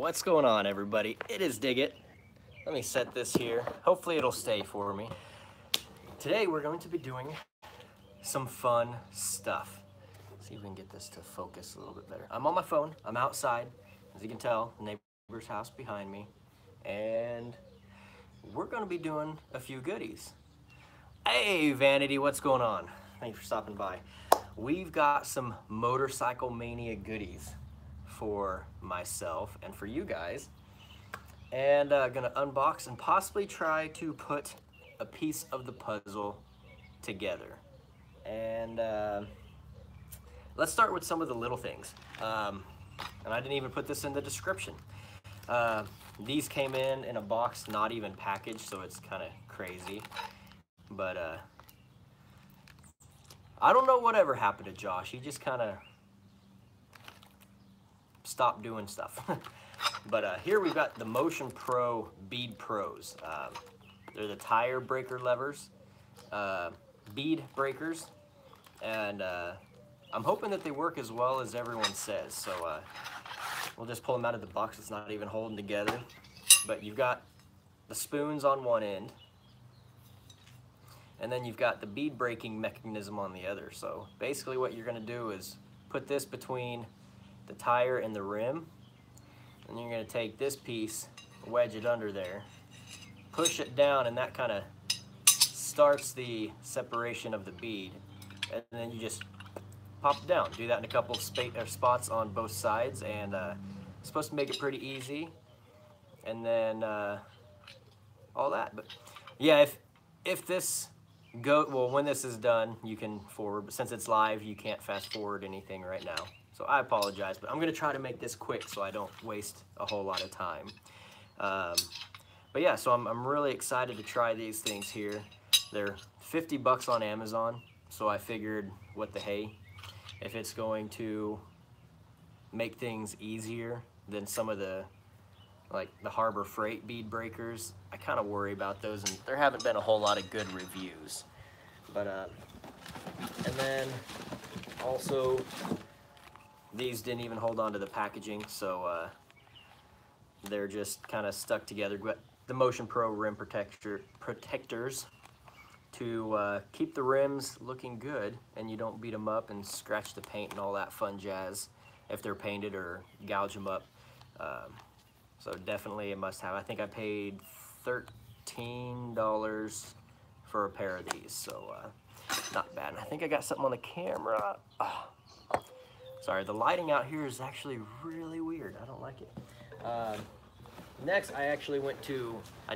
What's going on, everybody? It is Dig It. Let me set this here. Hopefully it'll stay for me. Today we're going to be doing some fun stuff. Let's see if we can get this to focus a little bit better. I'm on my phone. I'm outside. As you can tell, the neighbor's house behind me. And we're going to be doing a few goodies. Hey, Vanity, what's going on? Thank you for stopping by. We've got some Motorcycle Mania goodies for myself and for you guys, and gonna unbox and possibly try to put a piece of the puzzle together. And let's start with some of the little things. And I didn't even put this in the description. These came in a box, not even packaged, so it's kind of crazy. But I don't know whatever happened to Josh. He just kind of stop doing stuff. But here we've got the Motion Pro Bead Pros. They're the tire breaker levers, bead breakers, and I'm hoping that they work as well as everyone says. So we'll just pull them out of the box. It's not even holding together. But you've got the spoons on one end, and then you've got the bead breaking mechanism on the other. So basically what you're gonna do is put this between the tire and the rim, and you're going to take this piece, wedge it under there, push it down, and that kind of starts the separation of the bead, and then you just pop it down. Do that in a couple of spots on both sides, and it's supposed to make it pretty easy, and then all that. But yeah, if this when this is done, you can forward, but since it's live, you can't fast forward anything right now. So I apologize, but I'm gonna try to make this quick so I don't waste a whole lot of time. But yeah, so I'm really excited to try these things here. They're 50 bucks on Amazon, so I figured, what the hey, if it's going to make things easier than some of the, like the Harbor Freight bead breakers, I kind of worry about those, and there haven't been a whole lot of good reviews. But and then also, these didn't even hold on to the packaging, so they're just kind of stuck together. But the Motion Pro rim protectors to keep the rims looking good, and you don't beat them up and scratch the paint and all that fun jazz if they're painted, or gouge them up. So definitely a must-have. I think I paid $13 for a pair of these, so not bad. And I think I got something on the camera. Oh. Sorry, the lighting out here is actually really weird. I don't like it. Next, I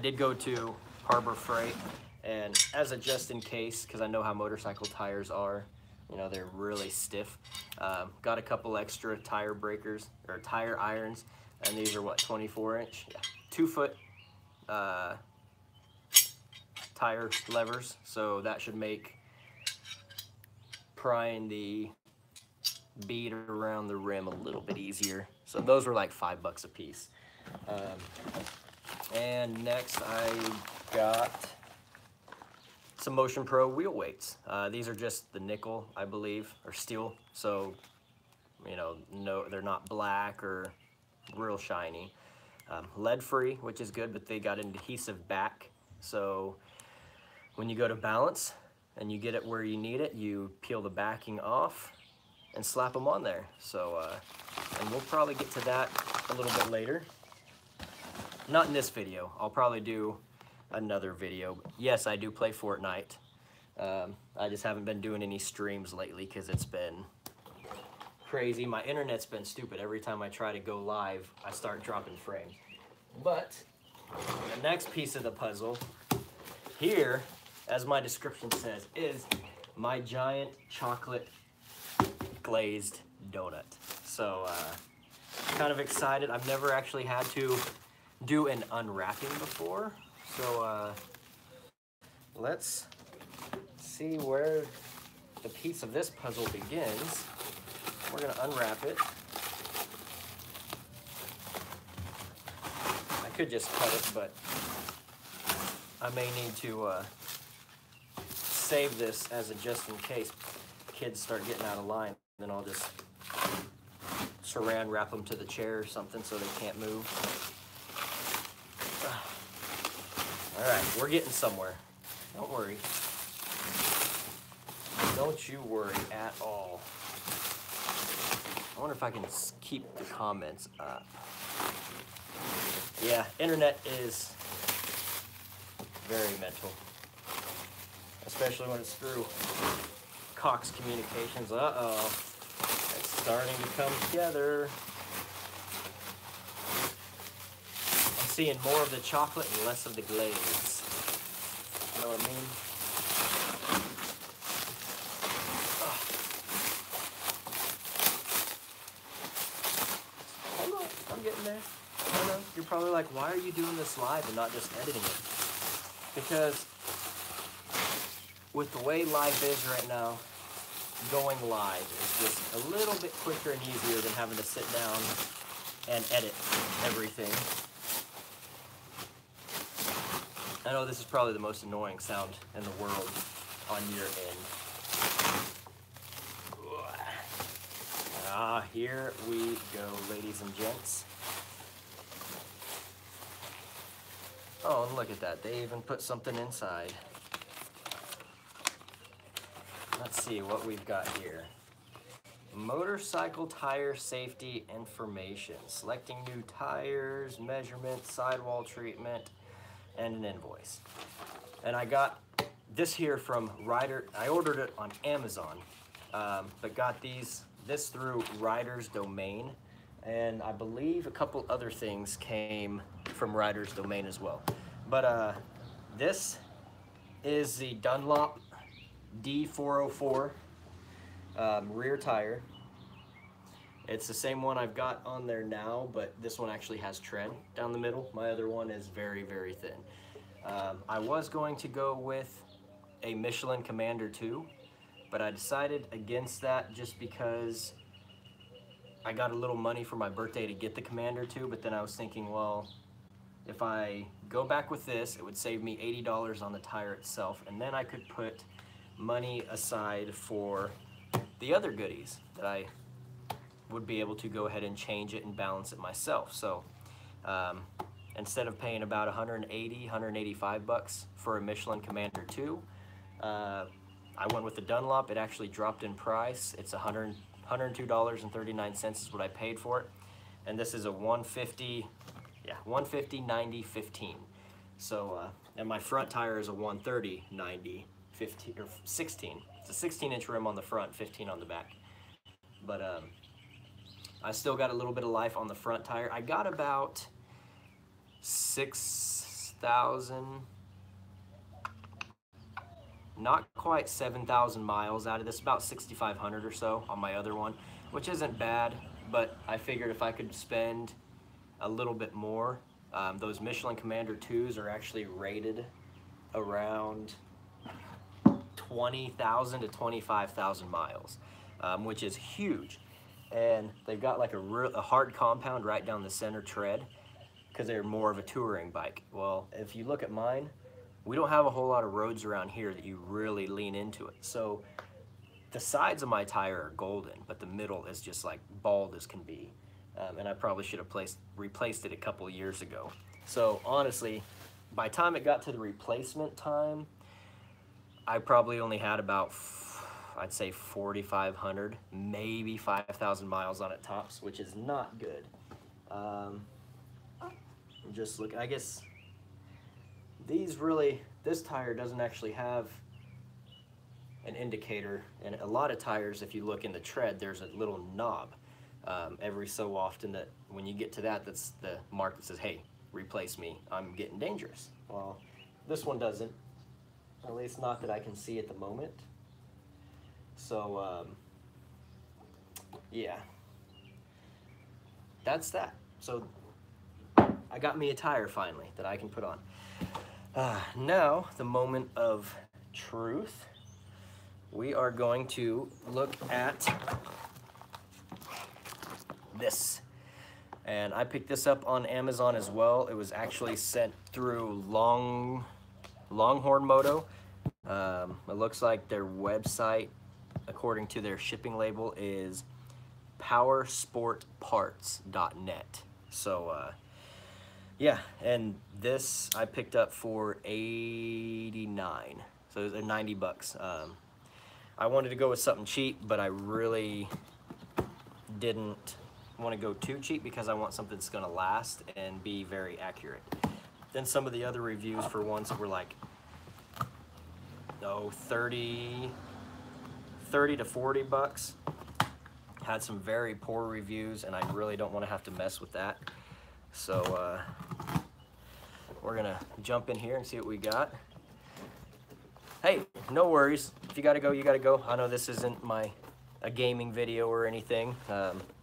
did go to Harbor Freight, and as a just in case, because I know how motorcycle tires are, you know, they're really stiff. Got a couple extra tire breakers, or tire irons, and these are what, 24-inch? Yeah, 2-foot tire levers, so that should make prying the bead around the rim a little bit easier. So those were like $5 a piece. And next I got some Motion Pro wheel weights. These are just the nickel, I believe, or steel. So, you know, no, they're not black or real shiny. Lead free, which is good, but they got an adhesive back. So when you go to balance and you get it where you need it, you peel the backing off and slap them on there. So, and we'll probably get to that a little bit later. Not in this video. I'll probably do another video. Yes, I do play Fortnite. I just haven't been doing any streams lately because it's been crazy. My internet's been stupid. Every time I try to go live, I start dropping frames. But the next piece of the puzzle here, as my description says, is my giant chocolate glazed donut. So kind of excited. I've never actually had to do an unwrapping before, so let's see where the piece of this puzzle begins. We're gonna unwrap it. I could just cut it, but I may need to save this as a just in case kids start getting out of line. Then I'll just saran wrap them to the chair or something so they can't move. All right, we're getting somewhere. Don't worry. Don't you worry at all. I wonder if I can keep the comments up. Yeah, internet is very mental, especially when it's through Cox Communications. Uh-oh, it's starting to come together. I'm seeing more of the chocolate and less of the glaze. You know what I mean? Hold on, I'm getting there. I know, you're probably like, why are you doing this live and not just editing it? Because with the way life is right now, going live is just a little bit quicker and easier than having to sit down and edit everything. I know this is probably the most annoying sound in the world on your end. Here we go, ladies and gents. Oh, and look at that. They even put something inside. Let's see what we've got here. Motorcycle tire safety information. Selecting new tires, measurement, sidewall treatment, and an invoice. And I got this here from Ryder. I ordered it on Amazon, but got this through Ryder's Domain. And I believe a couple other things came from Ryder's Domain as well. But this is the Dunlop D404 rear tire. It's the same one I've got on there now, but this one actually has tread down the middle. My other one is very, very thin. I was going to go with a Michelin Commander 2, but I decided against that just because I got a little money for my birthday to get the Commander 2, but then I was thinking, well, if I go back with this, it would save me $80 on the tire itself, and then I could put money aside for the other goodies that I would be able to go ahead and change it and balance it myself. So instead of paying about 180, 185 bucks for a Michelin Commander 2, I went with the Dunlop. It actually dropped in price. It's $102.39 is what I paid for it. And this is a 150, 90, 15. So, and my front tire is a 130, 90, 15, or 16. It's a 16-inch rim on the front, 15 on the back. But I still got a little bit of life on the front tire. I got about 6,000, not quite 7,000 miles out of this, about 6,500 or so on my other one, which isn't bad, but I figured if I could spend a little bit more, those Michelin Commander 2s are actually rated around 20,000 to 25,000 miles, which is huge. And they've got like a hard compound right down the center tread because they're more of a touring bike. Well, if you look at mine, we don't have a whole lot of roads around here that you really lean into it. So the sides of my tire are golden, but the middle is just like bald as can be. And I probably should have replaced it a couple years ago. So honestly, by the time it got to the replacement time, I probably only had about, I'd say 4,500, maybe 5,000 miles on it tops, which is not good. Just look, I guess this tire doesn't actually have an indicator, and a lot of tires, if you look in the tread, there's a little knob every so often that when you get to that, that's the mark that says, hey, replace me, I'm getting dangerous. Well, this one doesn't, at least not that I can see at the moment. So yeah, that's that. So I got me a tire finally that I can put on. Now, the moment of truth. We are going to look at this. And I picked this up on Amazon as well. It was actually sent through Longhorn Moto. It looks like their website, according to their shipping label, is powersportparts.net. So yeah, and this I picked up for $89, so they're 90 bucks. I wanted to go with something cheap, but I really didn't want to go too cheap because I want something that's going to last and be very accurate. Then some of the other reviews for ones that were like, oh, 30 to 40 bucks had some very poor reviews, and I really don't want to have to mess with that. So we're gonna jump in here and see what we got. Hey, no worries. If you gotta go, you gotta go. I know this isn't a gaming video or anything.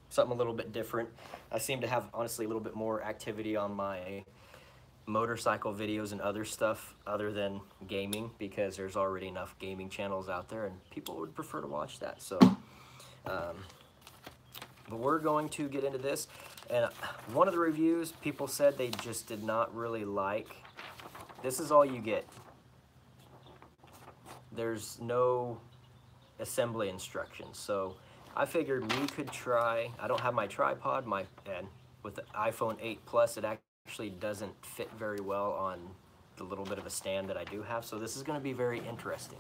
Something a little bit different. I seem to have, honestly, a little bit more activity on my motorcycle videos and other stuff other than gaming, because there's already enough gaming channels out there and people would prefer to watch that. So, but we're going to get into this. And one of the reviews, people said they just did not really like. This is all you get. There's no assembly instructions. So I figured we could try. I don't have my tripod, and with the iPhone 8 Plus, it actually doesn't fit very well on the little bit of a stand that I do have. So this is going to be very interesting.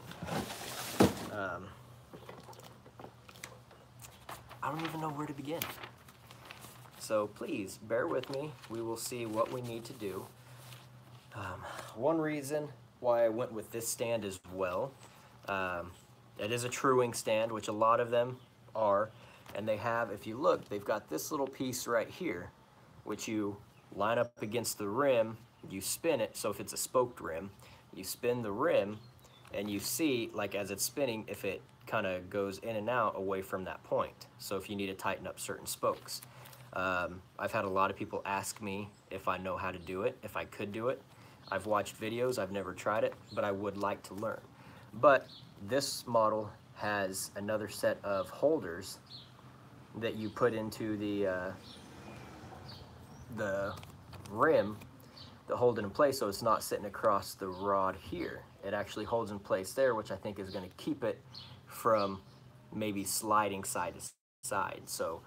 I don't even know where to begin. So please bear with me. We will see what we need to do. One reason why I went with this stand as well, it is a truing stand, which a lot of them are, and they have, if you look, they've got this little piece right here, which you line up against the rim, you spin it. So if it's a spoked rim, you spin the rim, and you see, like, as it's spinning, if it kind of goes in and out away from that point. So if you need to tighten up certain spokes. I've had a lot of people ask me if I know how to do it, if I could do it. I've watched videos, I've never tried it, but I would like to learn. But this model has another set of holders that you put into the rim that hold it in place, so it's not sitting across the rod here. It actually holds in place there, which I think is going to keep it from maybe sliding side to side. So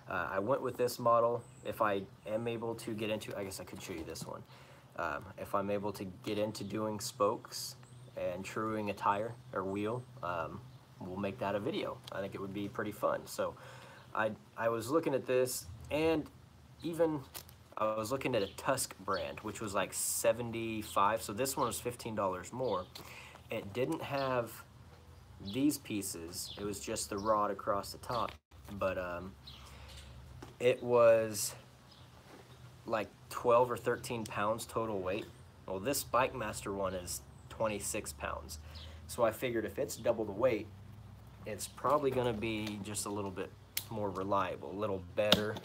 I went with this model. If I am able to get into, I guess I could show you this one. If I'm able to get into doing spokes and truing a tire or wheel, we'll make that a video. I think it would be pretty fun. So I was looking at this, and even I was looking at a Tusk brand, which was like $75. So this one was $15 more. It didn't have these pieces. It was just the rod across the top. But it was like 12 or 13 pounds total weight. Well, this BIKEMASTER one is 26 pounds. So I figured if it's double the weight, it's probably going to be just a little bit more reliable, a little better.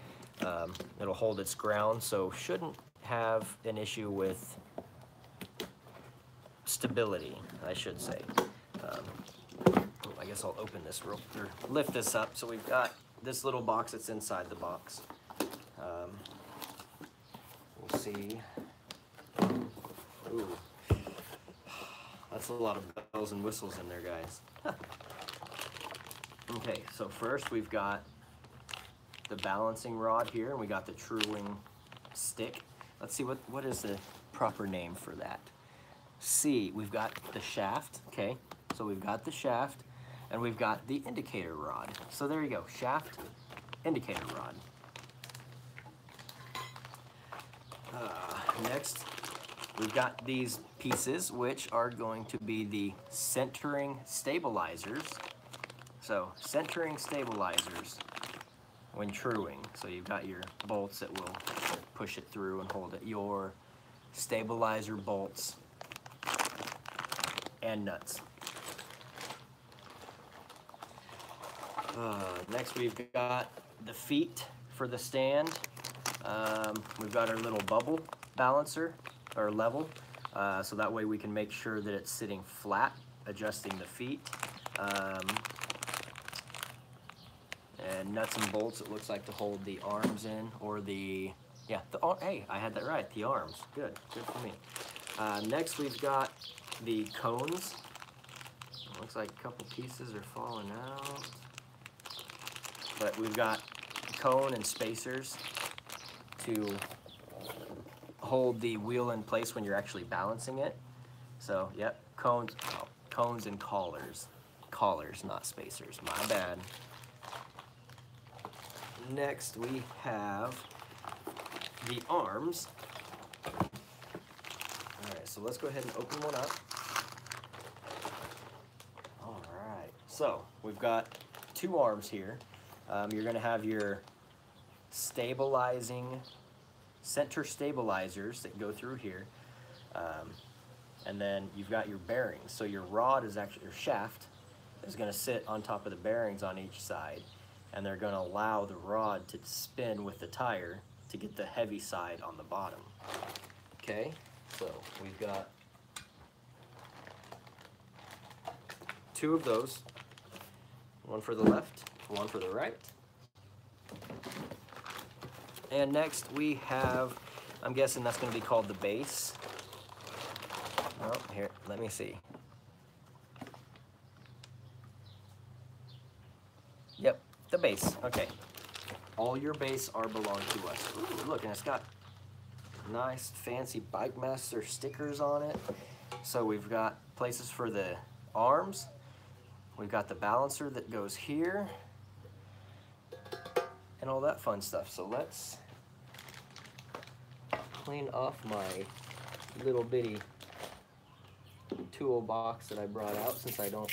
It'll hold its ground, so shouldn't have an issue with stability, I should say. I guess I'll open this or lift this up. So we've got this little box that's inside the box. We'll see. Ooh, that's a lot of bells and whistles in there, guys. Okay, so first we've got the balancing rod here, and we got the truing stick. Let's see, what is the proper name for that? C, we've got the shaft, okay? So we've got the shaft, and we've got the indicator rod. So there you go, shaft, indicator rod. Next, we've got these pieces, which are going to be the centering stabilizers. So centering stabilizers when truing. So you've got your bolts that will push it through and hold it, your stabilizer bolts and nuts. Next we've got the feet for the stand. We've got our little bubble balancer, or level, so that way we can make sure that it's sitting flat, adjusting the feet. And nuts and bolts, it looks like, to hold the arms in, or the, yeah, hey, I had that right, the arms. Good for me. Next we've got the cones. It looks like a couple pieces are falling out. but we've got cone and spacers to hold the wheel in place when you're actually balancing it. So, yep, cones, oh, cones and collars. Collars, not spacers, my bad. Next, we have the arms. All right, so let's go ahead and open one up. All right, so we've got two arms here. You're gonna have your stabilizing, center stabilizers that go through here. And then you've got your bearings. So your rod is actually, your shaft is gonna sit on top of the bearings on each side, and they're gonna allow the rod to spin with the tire to get the heavy side on the bottom. Okay, so we've got two of those, one for the left, one for the right. And next we have, I'm guessing that's gonna be called the base. Oh, here, let me see. Yep, the base, okay. All your base are belong to us. Ooh, look, and it's got nice fancy BIKEMASTER stickers on it. So we've got places for the arms. We've got the balancer that goes here and all that fun stuff. So let's clean off my little bitty toolbox that I brought out, since I don't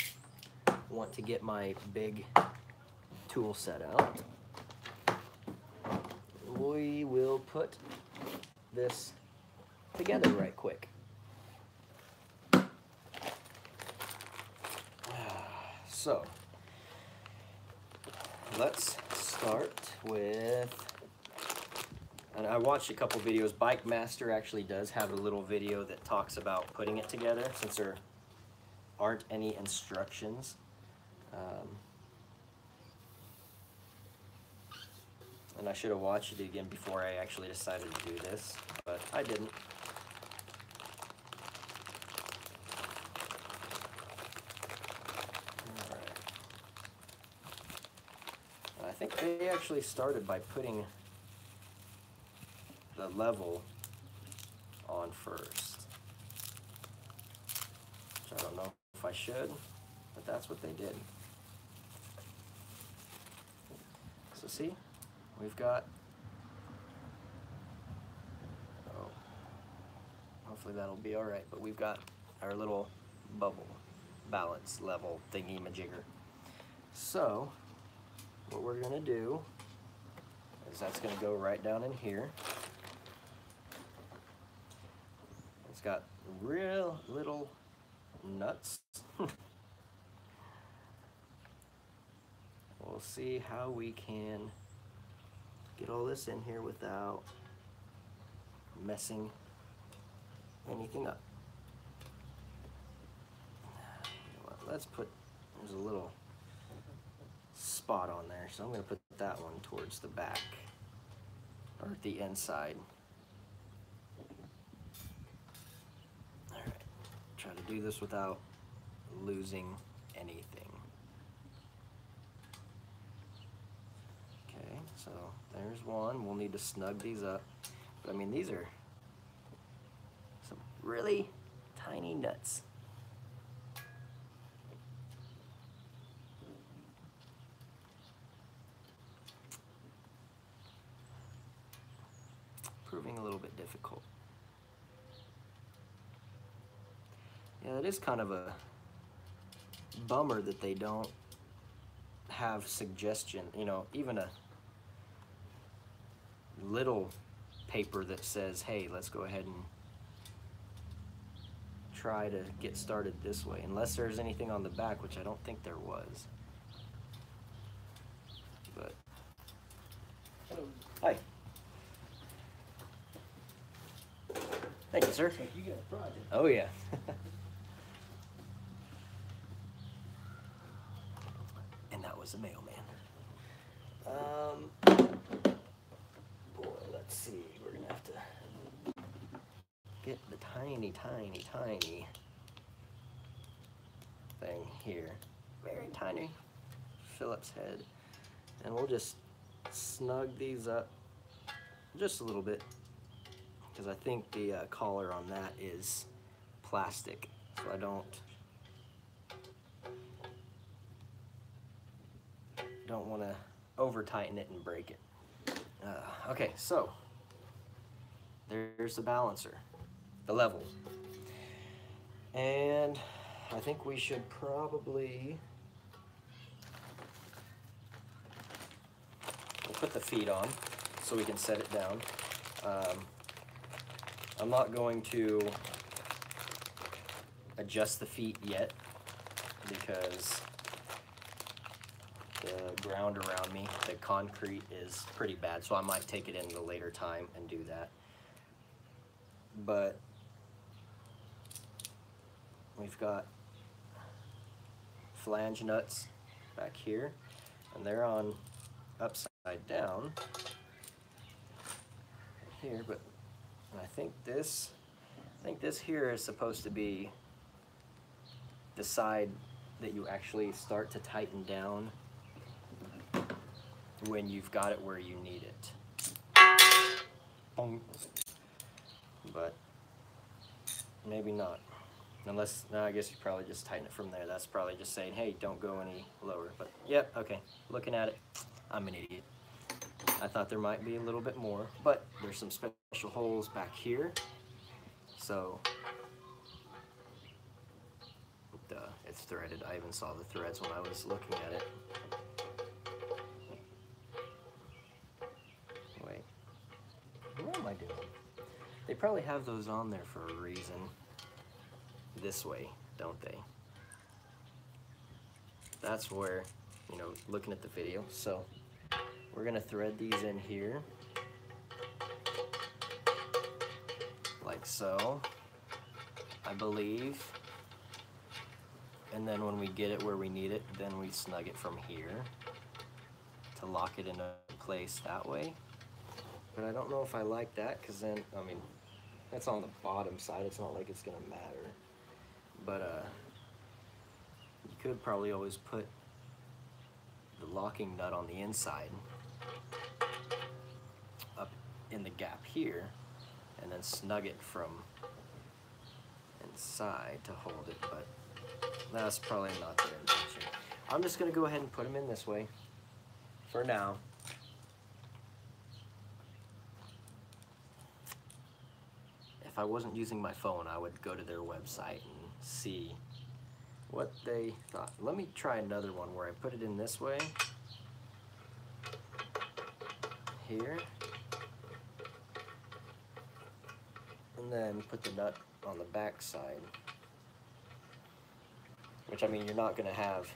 want to get my big tool set out. We will put this together right quick. So let's start with, and I watched a couple videos. BIKEMASTER actually does have a little video that talks about putting it together, since there aren't any instructions. And I should have watched it again before I actually decided to do this, but I didn't. All right. I think they actually started by putting the level on first, which I don't know if I should, but that's what they did. So see, we've got, oh, hopefully that'll be all right, but we've got our little bubble balance level thingy-majigger. So what we're gonna do is that's gonna go right down in here. It's got real little nuts. We'll see how we can get all this in here without messing anything up. Let's put, there's a little spot on there, so I'm going to put that one towards the back, or the inside. All right, try to do this without losing anything. Okay, so there's one. We'll need to snug these up. But I mean, these are some really tiny nuts. Proving a little bit difficult. Yeah, it is kind of a bummer that they don't have suggestion, you know, even a little paper that says, hey, let's go ahead and try to get started this way, unless there's anything on the back, which I don't think there was. But hi. Thank you, sir. You got a project. Oh yeah. And that was the mailman. Boy, let's see. We're gonna have to get the tiny, tiny, tiny thing here. Very tiny Phillips head. And we'll just snug these up just a little bit, because I think the collar on that is plastic, so I don't want to over tighten it and break it. Okay, so there's the balancer, the level, and I think we should probably put the feet on so we can set it down. I'm not going to adjust the feet yet because the ground around me, the concrete, is pretty bad, so I might take it in at a later time and do that. But we've got flange nuts back here, and they're on upside down here, but I think this here is supposed to be the side that you actually start to tighten down when you've got it where you need it. But maybe not. Unless, no, I guess you probably just tighten it from there. That's probably just saying, hey, don't go any lower. But yep, okay, looking at it, I'm an idiot. I thought there might be a little bit more, but there's some special holes back here. So, it's threaded. I even saw the threads when I was looking at it. Wait, what am I doing? They probably have those on there for a reason. This way, don't they? That's where, you know, looking at the video. So we're gonna thread these in here, like so, I believe. And then when we get it where we need it, then we snug it from here to lock it into place that way. But I don't know if I like that, because then, I mean, that's on the bottom side. It's not like it's gonna matter. But you could probably always put the locking nut on the inside up in the gap here, and then snug it from inside to hold it, but that's probably not their intention. I'm just gonna go ahead and put them in this way for now. If I wasn't using my phone, I would go to their website and see what they thought. Let me try another one where I put it in this way, here, and then put the nut on the back side. Which, I mean, you're not going to have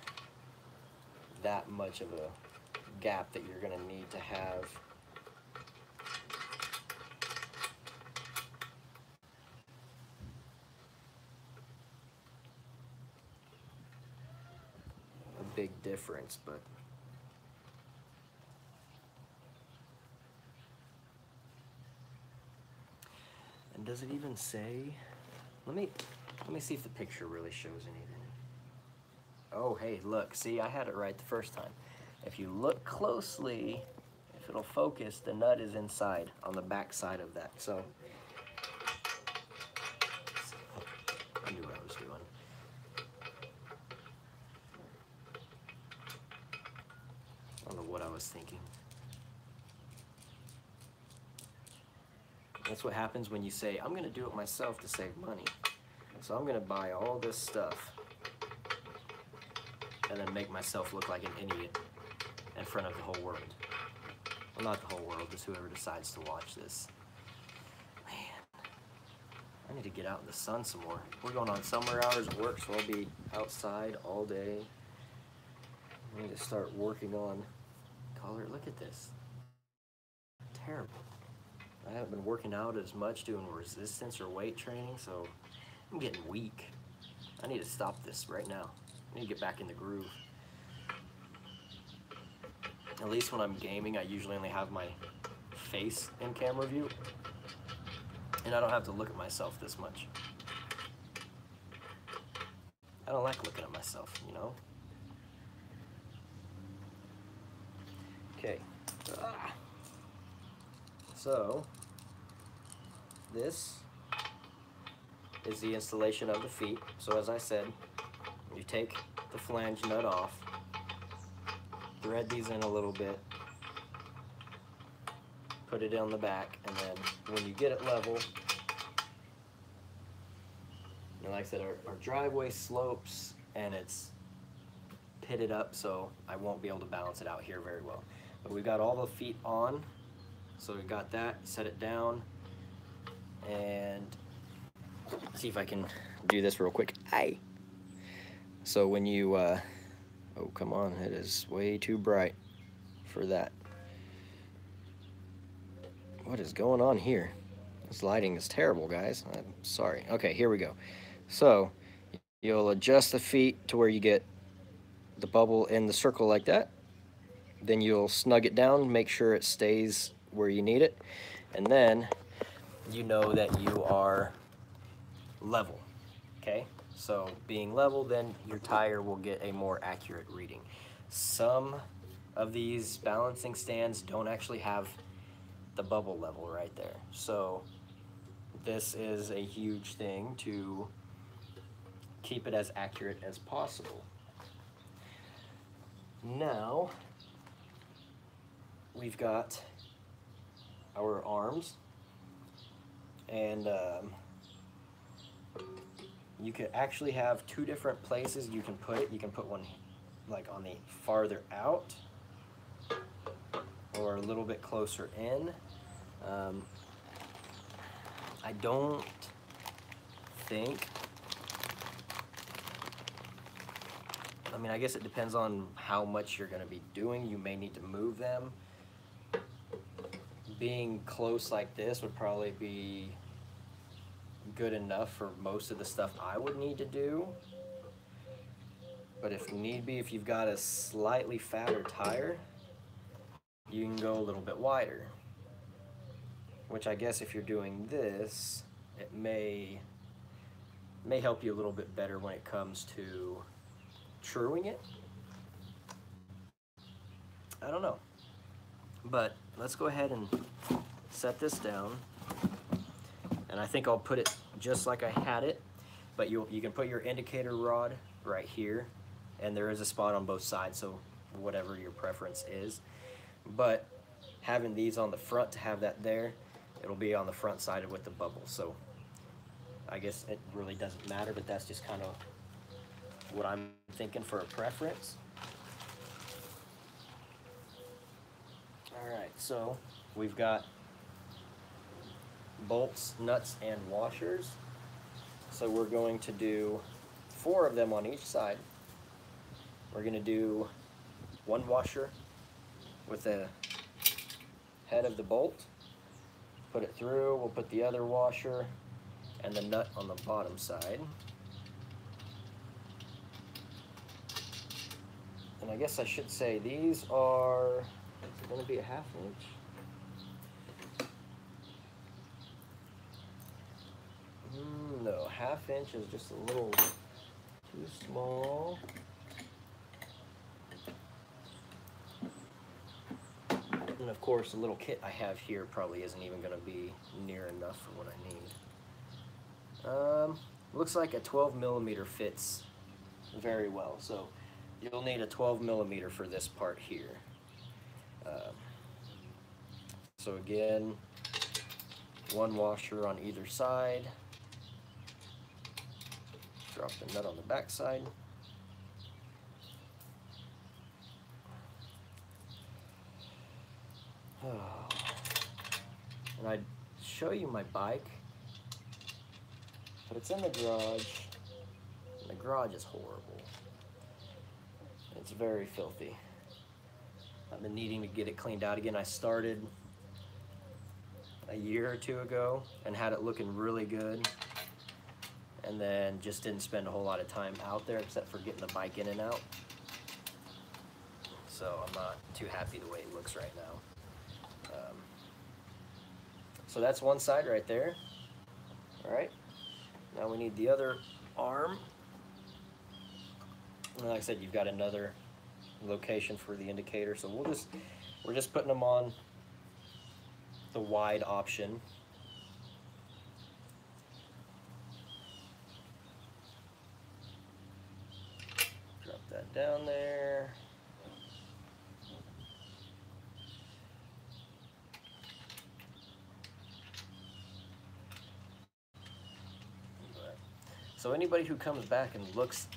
that much of a gap that you're going to need to have a big difference, but and does it even say? Let me see if the picture really shows anything. Oh, hey, look, see, I had it right the first time. If you look closely, if it'll focus, the nut is inside on the back side of that. So I knew what I was doing. I don't know what I was thinking. That's what happens when you say, I'm going to do it myself to save money. So I'm going to buy all this stuff and then make myself look like an idiot in front of the whole world. Well, not the whole world, just whoever decides to watch this. Man, I need to get out in the sun some more. We're going on summer hours of work, so I'll be outside all day. I need to start working on color. Look at this. Terrible. I haven't been working out as much doing resistance or weight training, so I'm getting weak. I need to stop this right now. I need to get back in the groove. At least when I'm gaming, I usually only have my face in camera view, and I don't have to look at myself this much. I don't like looking at myself, you know? Okay. So this is the installation of the feet. So as I said, you take the flange nut off, thread these in a little bit, put it on the back, and then when you get it level, and like I said, our driveway slopes and it's pitted up, so I won't be able to balance it out here very well. But we've got all the feet on, so we've got that, set it down, and see if I can do this real quick. Aye. So when you, oh come on, it is way too bright for that. What is going on here? This lighting is terrible, guys. I'm sorry. Okay, here we go. So you'll adjust the feet to where you get the bubble in the circle like that. Then you'll snug it down, make sure it stays where you need it, and then you know that you are level. Okay, so being level, then your tire will get a more accurate reading. Some of these balancing stands don't actually have the bubble level right there, so this is a huge thing to keep it as accurate as possible. Now we've got our arms, and you could actually have two different places you can put it. You can put one like on the farther out or a little bit closer in. I don't think, I mean, I guess it depends on how much you're going to be doing. You may need to move them. Being close like this would probably be good enough for most of the stuff I would need to do. But if need be, if you've got a slightly fatter tire, you can go a little bit wider. Which I guess if you're doing this, it may help you a little bit better when it comes to truing it. I don't know. But let's go ahead and set this down. And I think I'll put it just like I had it, but you can put your indicator rod right here, and there is a spot on both sides, so whatever your preference is. But having these on the front to have that there, it'll be on the front side with the bubble. So I guess it really doesn't matter, but that's just kind of what I'm thinking for a preference. All right, so we've got bolts, nuts, and washers. So we're going to do 4 of them on each side. We're going to do one washer with the head of the bolt, put it through. We'll put the other washer and the nut on the bottom side. And I guess I should say these are going to be a 1/2 inch. No, 1/2 inch is just a little too small. And of course, the little kit I have here probably isn't even going to be near enough for what I need. Looks like a 12mm fits very well, so you'll need a 12mm for this part here. So again, one washer on either side. Drop the nut on the back side. And I'd show you my bike, but it's in the garage, and the garage is horrible. It's very filthy. I've been needing to get it cleaned out again. I started a year or 2 ago and had it looking really good, and then just didn't spend a whole lot of time out there except for getting the bike in and out. So I'm not too happy the way it looks right now. So that's one side right there. All right, now we need the other arm. And like I said, you've got another location for the indicator, so we'll just We're just putting them on the wide option. Drop that down there. So anybody who comes back and looks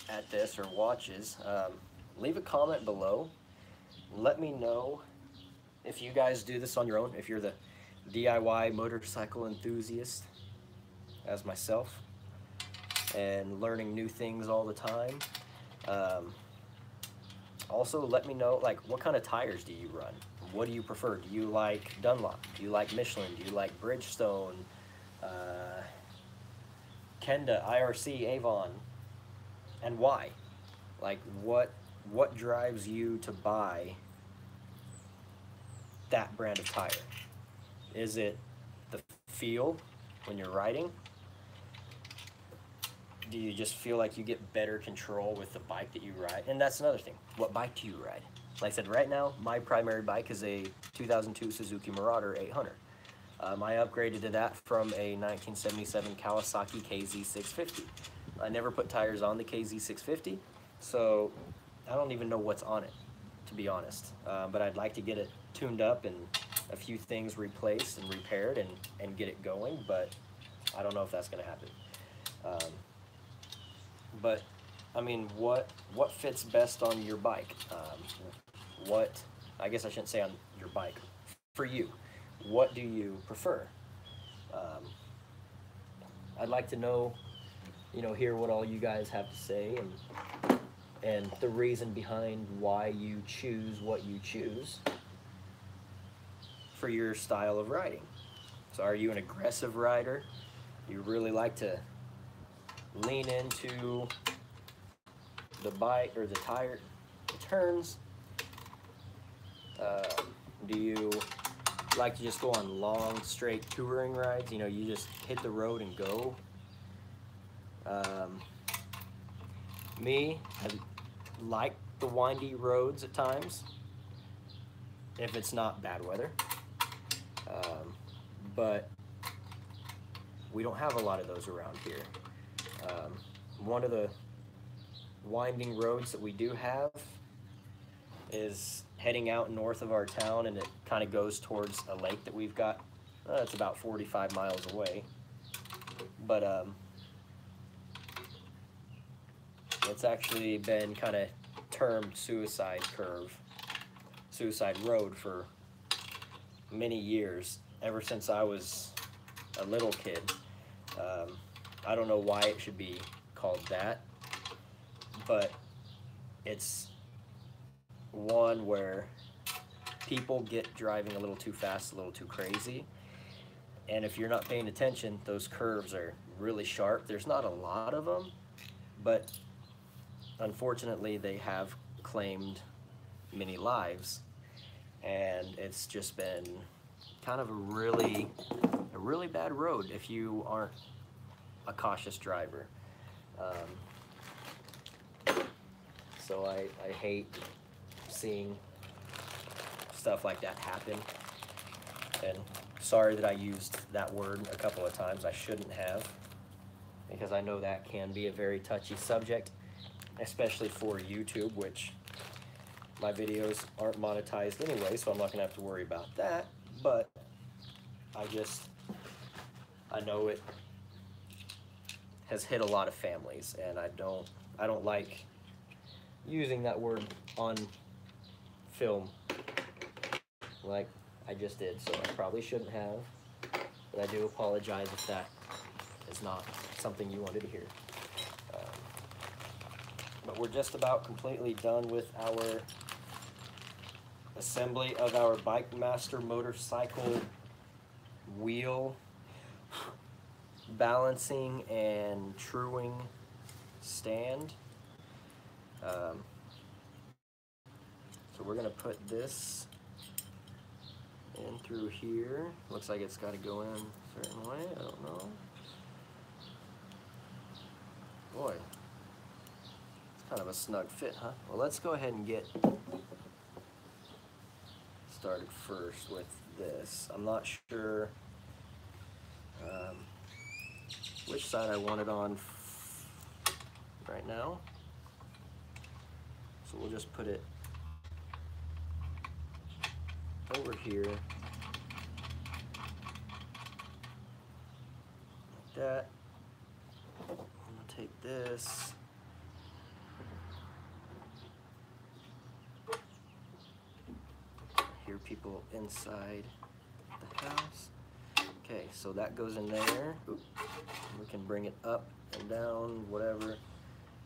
at this or watches, leave a comment below. Let me know if you guys do this on your own, if you're the DIY motorcycle enthusiast, as myself, and learning new things all the time. Also, let me know, like, what kind of tires do you run? What do you prefer? Do you like Dunlop? Do you like Michelin? Do you like Bridgestone? Kenda, IRC, Avon, and why? Like, what drives you to buy that brand of tire? Is it the feel when you're riding? Do you just feel like you get better control with the bike that you ride? And that's another thing. What bike do you ride? Like I said, right now, my primary bike is a 2002 Suzuki Marauder 800. I upgraded to that from a 1977 Kawasaki KZ650. I never put tires on the KZ650, so I don't even know what's on it, to be honest. But I'd like to get it tuned up and a few things replaced and repaired and get it going, but I don't know if that's going to happen. But I mean, what fits best on your bike? I guess I shouldn't say on your bike, for you. What do you prefer? I'd like to know, hear what all you guys have to say and the reason behind why you choose what you choose for your style of riding. So are you an aggressive rider? You really like to lean into the bike or the tire, the turns? Do you like to just go on long, straight touring rides? You just hit the road and go. Me, I like the windy roads at times, if it's not bad weather. But we don't have a lot of those around here. One of the winding roads that we do have is heading out north of our town, and it kind of goes towards a lake that we've got. It's about 45 miles away, but it's actually been kind of termed Suicide Road for many years, ever since I was a little kid. I don't know why it should be called that, but it's one where people get driving a little too fast, a little too crazy, and if you're not paying attention, those curves are really sharp. There's not a lot of them, but unfortunately they have claimed many lives, and it's just been kind of a really bad road if you aren't a cautious driver. So I hate seeing stuff like that happen, and sorry that I used that word a couple of times. I shouldn't have, because I know that can be a very touchy subject, especially for YouTube, which my videos aren't monetized anyway, so I'm not gonna have to worry about that. But I know it has hit a lot of families, and I don't like using that word on film like I just did, so I probably shouldn't have, but I do apologize if that is not something you wanted to hear. But we're just about completely done with our assembly of our BIKEMASTER motorcycle wheel balancing and truing stand. So we're gonna put this in through here. Looks like it's got to go in a certain way. I don't know. Boy, it's kind of a snug fit, huh? Well, let's go ahead and get started first with this. I'm not sure which side I want it on right now. So we'll just put it over here like that. I'm gonna take this. I hear people inside the house. Okay, so that goes in there. Oop. We can bring it up and down, whatever.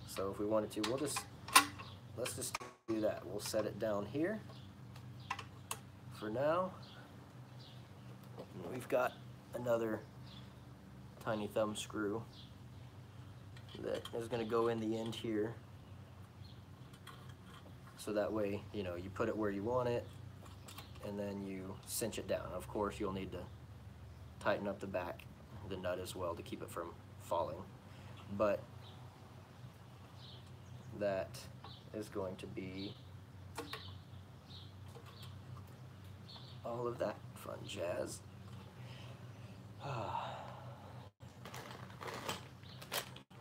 So if we wanted to, let's just do that. We'll set it down here for now. And we've got another tiny thumb screw that is going to go in the end here. So that way, you know, you put it where you want it and then you cinch it down. Of course, you'll need to tighten up the back, the nut as well, to keep it from falling. But that is going to be all of that fun jazz.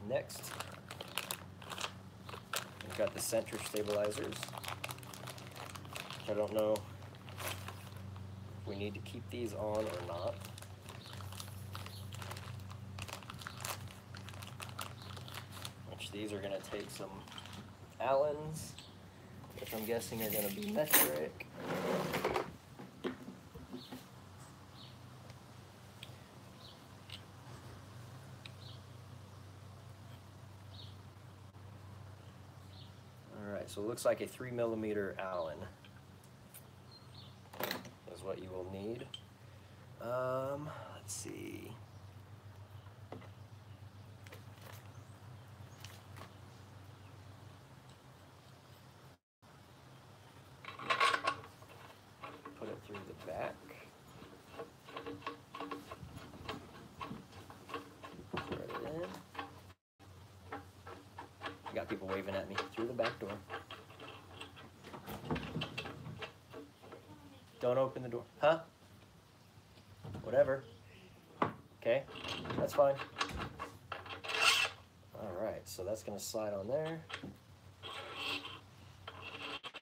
Next, we've got the center stabilizers. I don't know if we need to keep these on or not. Which these are going to take some Allens, which I'm guessing are going to be metric. Alright, so it looks like a 3mm Allen is what you will need. Let's see. Put it through the back. Thread it in. Got people waving at me through the back door. Don't open the door. Huh? Whatever. Okay, that's fine. Alright, so that's going to slide on there.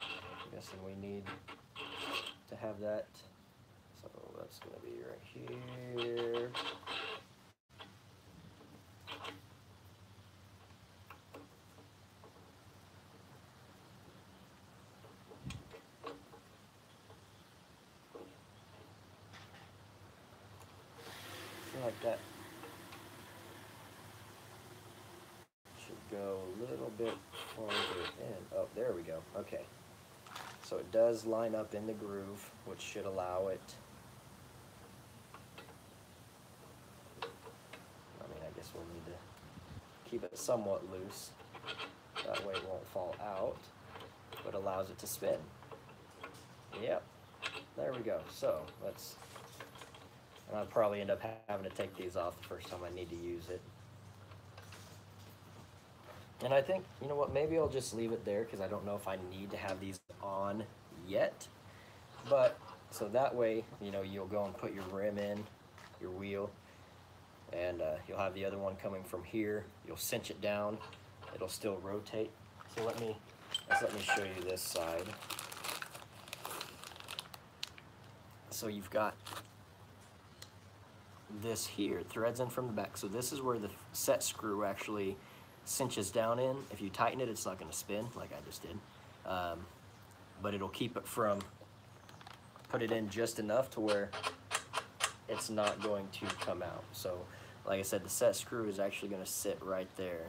I'm guessing we need to have that. So that's going to be right here. Like that. Should go a little bit farther in. Oh, there we go. Okay. So it does line up in the groove, which should allow it. I mean, I guess we'll need to keep it somewhat loose. That way it won't fall out, but allows it to spin. Yep. There we go. So let's. And I'll probably end up having to take these off the first time I need to use it. And I think, you know what, maybe I'll just leave it there because I don't know if I need to have these on yet. But, so that way, you know, you'll go and put your rim in, your wheel, and you'll have the other one coming from here. You'll cinch it down. It'll still rotate. So let me show you this side. So you've got this here, threads in from the back. So this is where the set screw actually cinches down in. If you tighten it, it's not going to spin like I just did. But it'll keep it from, put it in just enough to where it's not going to come out. So like I said, the set screw is actually going to sit right there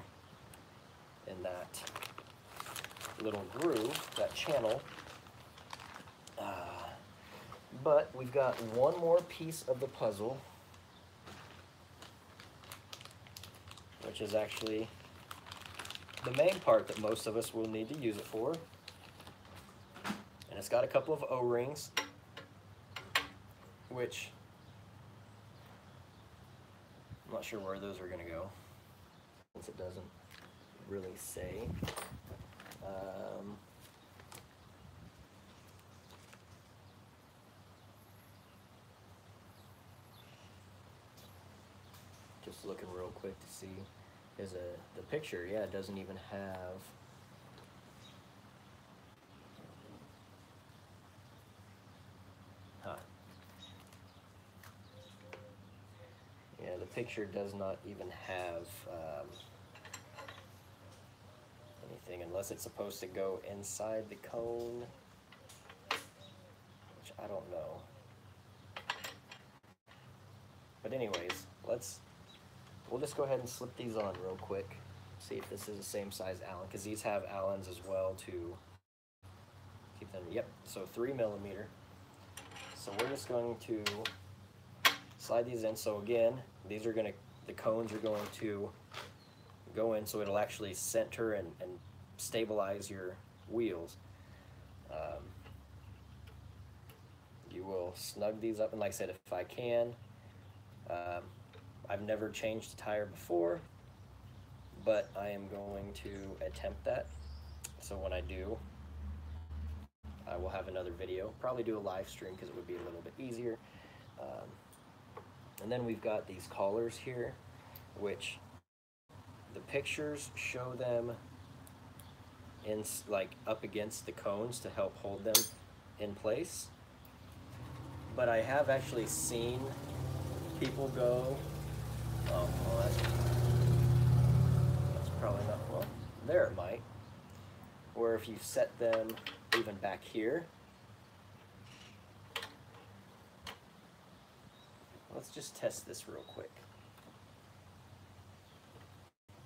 in that little groove, that channel. But we've got one more piece of the puzzle, which is actually the main part that most of us will need to use it for. And it's got a couple of O-rings, which I'm not sure where those are going to go, since it doesn't really say. just looking real quick to see, is the picture, yeah, it doesn't even have, huh. Yeah, the picture does not even have anything, unless it's supposed to go inside the cone, which I don't know. But anyways, we'll just go ahead and slip these on real quick. See if this is the same size Allen, because these have Allens as well to keep them, yep, so 3mm. So we're just going to slide these in. So again, these are gonna, the cones are going to go in so it'll actually center and stabilize your wheels. You will snug these up, and like I said, if I can, I've never changed a tire before, but I am going to attempt that. So when I do, I will have another video, probably do a live stream because it would be a little bit easier. And then we've got these collars here, which the pictures show them in like up against the cones to help hold them in place. But I have actually seen people go, oh, well, that's probably not, well, there it might. Or if you set them even back here, let's just test this real quick.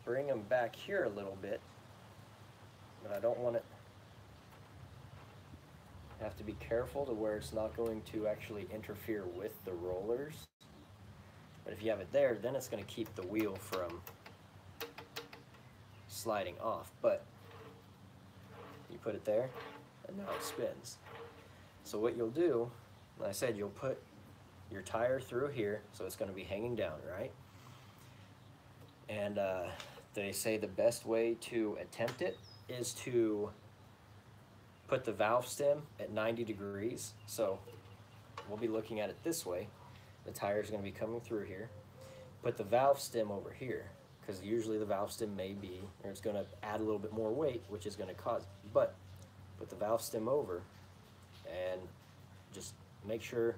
Bring them back here a little bit, but I don't want it, have to be careful to where it's not going to actually interfere with the rollers. But if you have it there, then it's going to keep the wheel from sliding off. But you put it there, and now it spins. So what you'll do, like I said, you'll put your tire through here, so it's going to be hanging down, right? And they say the best way to attempt it is to put the valve stem at 90 degrees. So we'll be looking at it this way. The tire is going to be coming through here. Put the valve stem over here, because usually the valve stem may be, or it's going to add a little bit more weight, which is going to cause it. But put the valve stem over and just make sure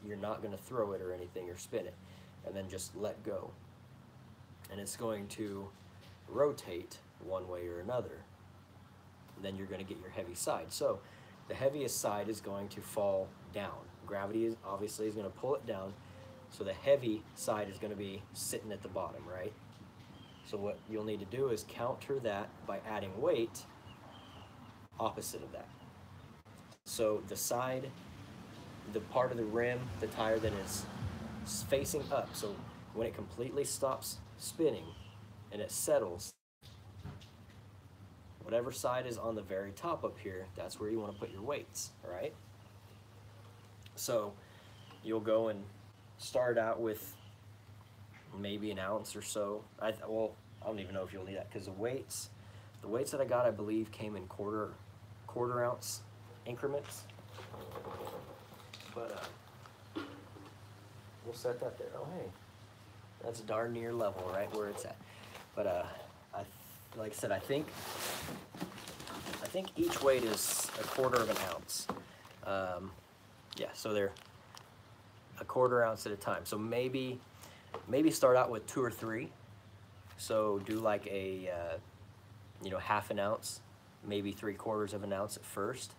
you're not going to throw it or anything or spin it, and then just let go. And it's going to rotate one way or another. And then you're going to get your heavy side. So the heaviest side is going to fall down. Gravity is obviously going to pull it down. So the heavy side is going to be sitting at the bottom, right? So what you'll need to do is counter that by adding weight opposite of that. So the side, the part of the rim, the tire that is facing up, so when it completely stops spinning and it settles, whatever side is on the very top up here, that's where you want to put your weights, right? So you'll go and start out with maybe an ounce or so. Well, I don't even know if you'll need that, because the weights that I got, I believe, came in quarter ounce increments. But we'll set that there. Oh, hey, that's darn near level, right where it's at. But like I said, I think each weight is 1/4 of an ounce. Yeah, so they're 1/4 ounce at a time. So maybe start out with 2 or 3. So do like a 1/2 ounce, maybe 3/4 of an ounce at first.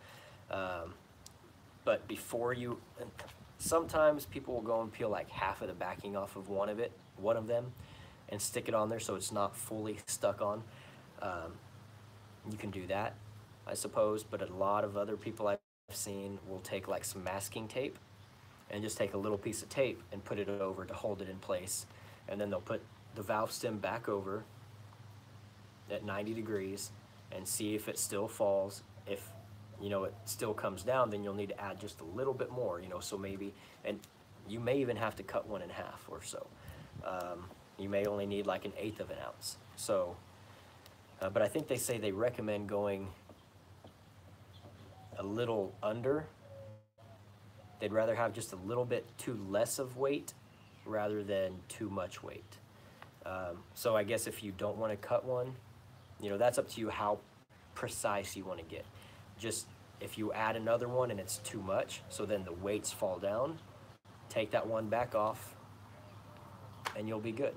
But before you, sometimes people will go and peel like half of the backing off of one of them, and stick it on there so it's not fully stuck on. You can do that, I suppose, but a lot of other people I've seen will take like some masking tape and just take a little piece of tape and put it over to hold it in place, and then they'll put the valve stem back over at 90 degrees and see if it still falls. If it still comes down, then you'll need to add just a little bit more, so maybe, and you may even have to cut one in half or so. You may only need like 1/8 of an ounce. So, but I think they say they recommend going a little under. They'd rather have just a little bit too less of weight rather than too much weight. So I guess if you don't want to cut one, you know, that's up to you how precise you want to get. Just if you add another one and it's too much, so then the weights fall down, take that one back off and you'll be good.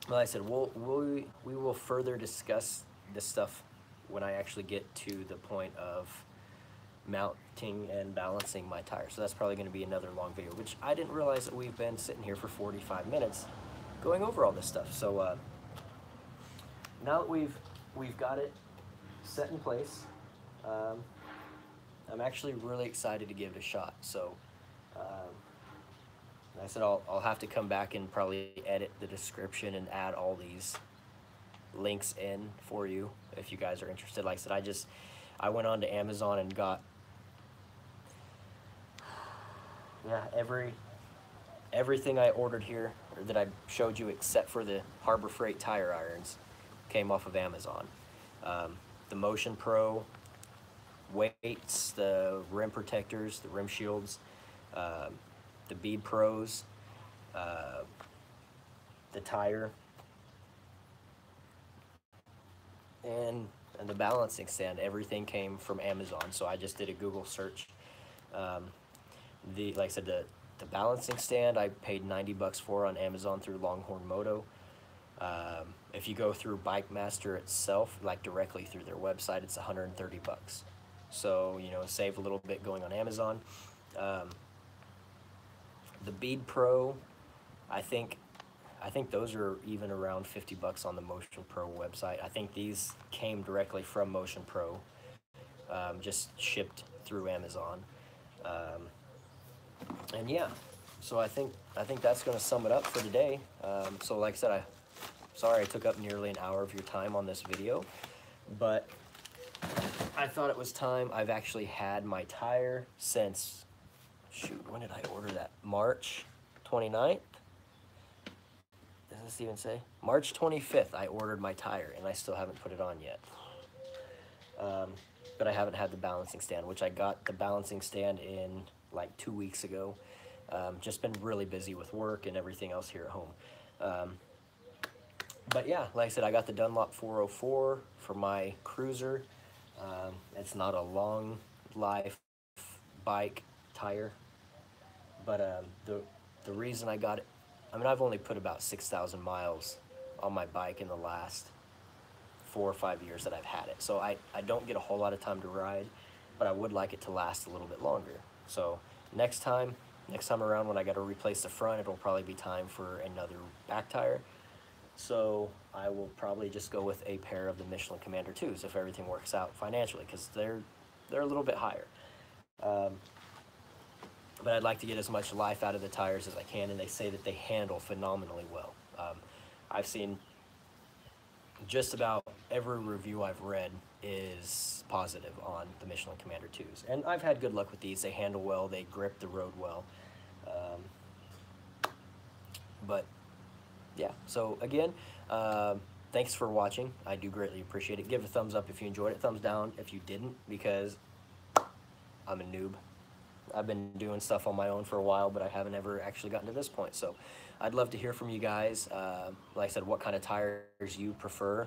Like I said, we will further discuss this stuff when I actually get to the point of mounting and balancing my tires. So that's probably going to be another long video, which I didn't realize that we've been sitting here for 45 minutes going over all this stuff. So now that we've got it set in place, I'm actually really excited to give it a shot. So I said I'll have to come back and probably edit the description and add all these links in for you if you guys are interested. Like I said, I went on to Amazon and got everything I ordered here, or that I showed you, except for the Harbor Freight tire irons, came off of Amazon. The Motion Pro weights, the rim protectors, the rim shields, the bead pros, the tire, and the balancing stand. Everything came from Amazon. So I just did a Google search. Like I said, the balancing stand I paid 90 bucks for on Amazon through Longhorn Moto. If you go through BIKEMASTER itself, like directly through their website, it's 130 bucks. So, you know, save a little bit going on Amazon. The Bead Pro, I think those are even around 50 bucks on the Motion Pro website. I think these came directly from Motion Pro, just shipped through Amazon. And yeah, so I think that's going to sum it up for today. So like I said, sorry I took up nearly an hour of your time on this video, but I thought it was time. I've actually had my tire since, shoot, when did I order that? March 29th? Does this even say? March 25th I ordered my tire, and I still haven't put it on yet. But I haven't had the balancing stand, which I got the balancing stand in like 2 weeks ago. Just been really busy with work and everything else here at home. But yeah, like I said, I got the Dunlop 404 for my cruiser. It's not a long life bike tire, but the reason I got it, I mean, I've only put about 6,000 miles on my bike in the last 4 or 5 years that I've had it. So I don't get a whole lot of time to ride, but I would like it to last a little bit longer. So next time around when I got to replace the front, it'll probably be time for another back tire. So I will probably just go with a pair of the Michelin Commander 2s if everything works out financially, because they're a little bit higher. But I'd like to get as much life out of the tires as I can, and they say that they handle phenomenally well. I've seen just about every review I've read is positive on the Michelin Commander 2s. And I've had good luck with these. They handle well, they grip the road well. But yeah, so again, thanks for watching. I do greatly appreciate it. Give a thumbs up if you enjoyed it, thumbs down if you didn't, because I'm a noob. I've been doing stuff on my own for a while, but I haven't ever actually gotten to this point. So I'd love to hear from you guys. Like I said, what kind of tires you prefer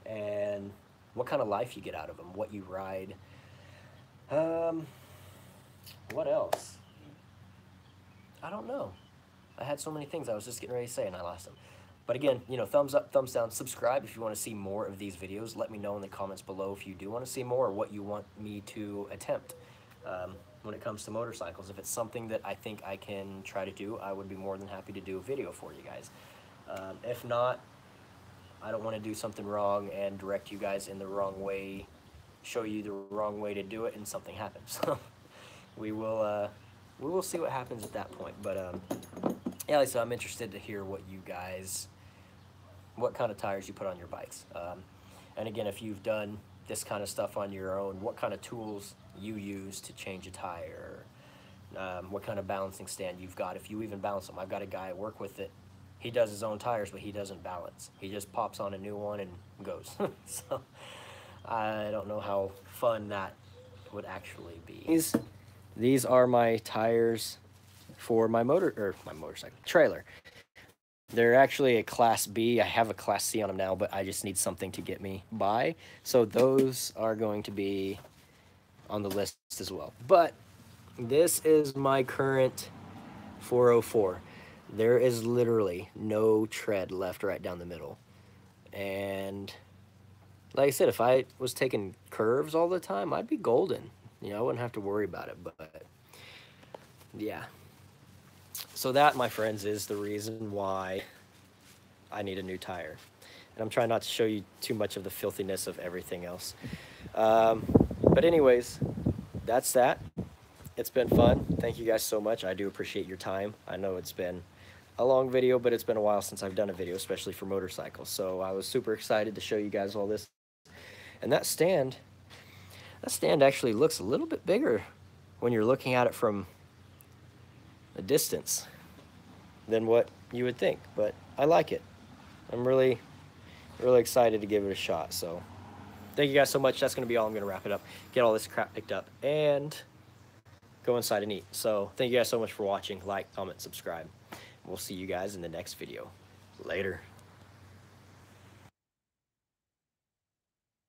and what kind of life you get out of them, what you ride. What else? I don't know. I had so many things I was just getting ready to say and I lost them. But again, you know, thumbs up, thumbs down, subscribe if you want to see more of these videos. Let me know in the comments below if you do want to see more or what you want me to attempt. When it comes to motorcycles, if it's something that I think I can try to do, I would be more than happy to do a video for you guys. If not, I don't want to do something wrong and direct you guys in the wrong way, show you the wrong way to do it, and something happens. So we will see what happens at that point. But yeah, like I said, I'm interested to hear what kind of tires you put on your bikes. And again, if you've done this kind of stuff on your own, what kind of tools you use to change a tire, what kind of balancing stand you've got, if you even balance them. I've got a guy I work with that he does his own tires, but he doesn't balance. He just pops on a new one and goes. So I don't know how fun that would actually be. These are my tires for my motorcycle trailer. They're actually a Class B. I have a Class C on them now, but I just need something to get me by. So those are going to be on the list as well. But this is my current 404. There is literally no tread left right down the middle. And like I said, if I was taking curves all the time, I'd be golden. You know, I wouldn't have to worry about it. But yeah. So that, my friends, is the reason why I need a new tire. And I'm trying not to show you too much of the filthiness of everything else. But anyways, that's that. It's been fun. Thank you guys so much. I do appreciate your time. I know it's been a long video, but it's been a while since I've done a video, especially for motorcycles. So I was super excited to show you guys all this. And that stand actually looks a little bit bigger when you're looking at it from a distance than what you would think, but I like it. I'm really excited to give it a shot. So thank you guys so much. That's going to be all. I'm going to wrap it up, get all this crap picked up, and go inside and eat. So thank you guys so much for watching. Like, comment, subscribe. We'll see you guys in the next video. Later.